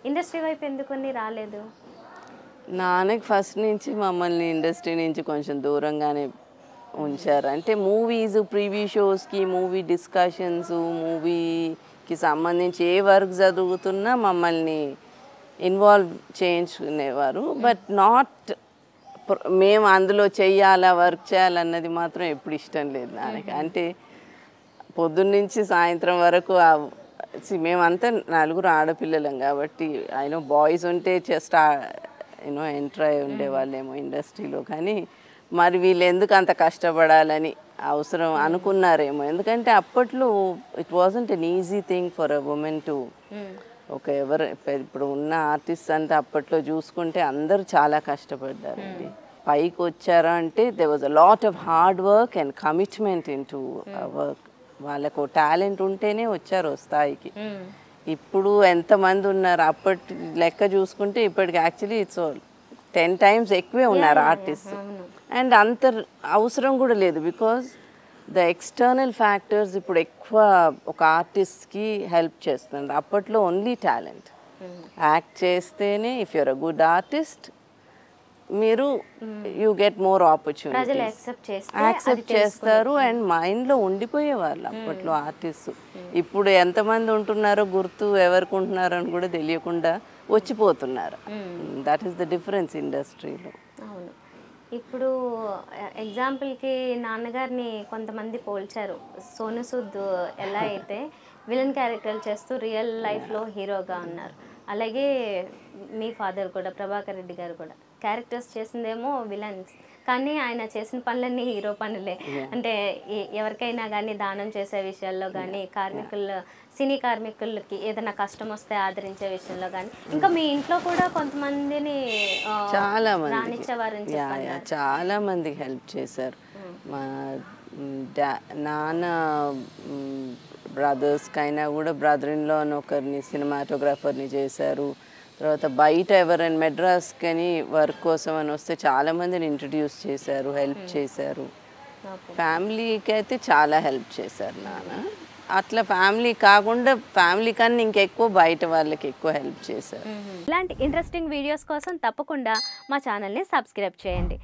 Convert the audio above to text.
Industry వైపు ఎందుకని రాలేదు? నాన్నకి ఫస్ట్ నుంచి మమ్మల్ని ఇండస్ట్రీ నుంచి కొంచెం దూరంగానే ఉంచారు. అంటే మూవీస్, ప్రీవ్యూ షోస్కి, మూవీ డిస్కషన్స్, మూవీకి సంబంధించి ఏ వర్క్ జరుగుతున్నా మమ్మల్ని ఇన్వాల్వ్ చేయించుకునేవారు. బట్ నాట్ మేము అందులో చెయ్యాలా, వర్క్ చేయాలన్నది మాత్రం ఎప్పుడు ఇష్టం లేదు నాన్నకి. అంటే పొద్దున్నుంచి సాయంత్రం వరకు మేమంతా నలుగురు ఆడపిల్లలం కాబట్టి అయినో బాయ్స్ ఉంటే జస్ట్ ఎంటర్ అయి ఉండేవాళ్ళేమో ఇండస్ట్రీలో. కానీ మరి వీళ్ళు ఎందుకు అంత కష్టపడాలని అవసరం అనుకున్నారేమో. ఎందుకంటే అప్పట్లో it wasn't an easy thing for a women to ఇప్పుడు ఉన్న ఆర్టిస్ట్ అంటే అప్పట్లో చూసుకుంటే అందరూ చాలా కష్టపడ్డారండి. పైకి వచ్చారా అంటే they was a lot of hard work and commitment in to work. వాళ్ళకు టాలెంట్ ఉంటేనే వచ్చారు స్థాయికి. ఇప్పుడు ఎంతమంది ఉన్నారు, అప్పటి లెక్క చూసుకుంటే ఇప్పటికి యాక్చువల్లీ ఇట్స్ 10 times ఎక్కువే ఉన్నారు ఆర్టిస్ట్. అండ్ అంత అవసరం కూడా లేదు, బికాజ్ ద ఎక్స్టర్నల్ ఫ్యాక్టర్స్ ఇప్పుడు ఎక్కువ ఒక ఆర్టిస్ట్కి హెల్ప్ చేస్తుంది. అప్పట్లో ఓన్లీ టాలెంట్. యాక్ట్ చేస్తేనే if you're a good artist మీరు you get more opportunities, accept చేస్తారు అండ్ మైండ్లో ఉండిపోయేవాళ్ళు అప్పట్లో ఆర్టిస్ట్. ఇప్పుడు ఎంతమంది ఉంటున్నారో గుర్తు ఎవరికి ఉంటున్నారో అని కూడా తెలియకుండా వచ్చిపోతున్నారు. దట్ ఈస్ ద డిఫరెన్స్ ఇండస్ట్రీలో. అవును. ఇప్పుడు ఎగ్జాంపుల్కి నాన్నగారిని కొంతమంది పోల్చారు. సోను సూద్ ఎలా అయితే విలన్ క్యారెక్టర్లు చేస్తూ రియల్ లైఫ్లో హీరోగా ఉన్నారు, అలాగే మీ ఫాదర్ కూడా ప్రభాకర్ రెడ్డి గారు కూడా క్యారెక్టర్స్ చేసిందేమో విలన్స్, కానీ ఆయన చేసిన పనులన్నీ హీరో పనులే. అంటే ఎవరికైనా కానీ దానం చేసే విషయాల్లో కానీ, సినీ కార్మికులకి ఏదైనా కష్టం వస్తే ఆదరించే విషయంలో కానీ, ఇంకా మీ ఇంట్లో కూడా కొంతమందిని చాలా మందికి హెల్ప్ చేశారు. మా నాన్న బ్రదర్స్కైనా కూడా బ్రదర్ ఇన్ లా అని ఒకరిని సినిమాటోగ్రాఫర్ని చేశారు. తర్వాత బయట ఎవరైనా మెడ్రాస్కి అని వర్క్ కోసం అని వస్తే చాలామందిని ఇంట్రడ్యూస్ చేశారు, హెల్ప్ చేశారు. ఫ్యామిలీకి అయితే చాలా హెల్ప్ చేశారు నాన్న. అట్లా ఫ్యామిలీ కాకుండా ఫ్యామిలీ కన్నా ఇంకెక్కువ బయట వాళ్ళకి ఎక్కువ హెల్ప్ చేశారు. ఇలాంటి ఇంట్రెస్టింగ్ వీడియోస్ కోసం తప్పకుండా మా ఛానల్ని సబ్స్క్రైబ్ చేయండి.